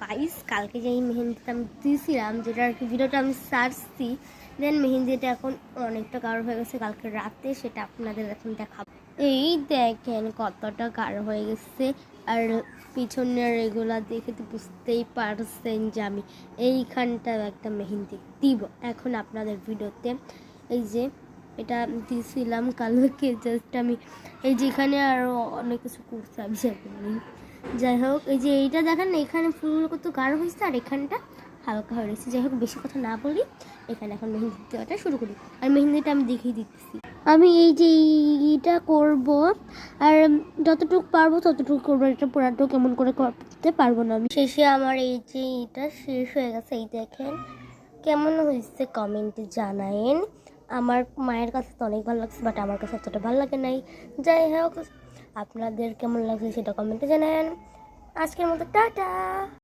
Guys, কালকে যে মেহেন্দিটা আমি দিয়েছিলাম, যেটা আর কি ভিডিওটা আমি সারছি, দেন মেহেন্দিটা এখন অনেকটা গাঢ় হয়ে গেছে কালকে রাতে, সেটা আপনাদের এখন দেখাবো। এই দেখেন কতটা গাঢ় হয়ে গেছে। আর পিছনের এগুলা দেখে তো বুঝতেই পারছেন যে আমি এইখানটা একটা মেহেন্দি দিব এখন আপনাদের ভিডিওতে। এই যে এটা দিয়েছিলাম কালকে, জাস্ট আমি এই যেখানে আরও অনেক কিছু করতে আমি সেগুলি, যাই হোক এই যে এইটা দেখেন এখানে ফুলগুলো কত গাঢ় হয়েছে আর এখানটা হালকা হয়ে গেছে। যাই হোক বেশি কথা না বলি, এখানে এখন মেহেন্দি দেওয়াটা শুরু করি। আর মেহেন্দিটা আমি দেখিয়ে দিচ্ছি, আমি এই যে এইটা করব আর যতটুকু পারবো ততটুকু করবো, এটা পুরাটাও কেমন করে করতে পারবো না আমি। শেষে আমার এই যে এটা শেষ হয়ে গেছে। এই দেখেন কেমন হয়েছে কমেন্টে জানায়েন। আমার মায়ের কাছে তো অনেক ভালো লাগছে, বাট আমার কাছে অতটা ভালো লাগে নাই। যাই হোক আপনাদের কেমন লাগছে সেটা কমেন্টে জানান। আজকের মতো টাটা।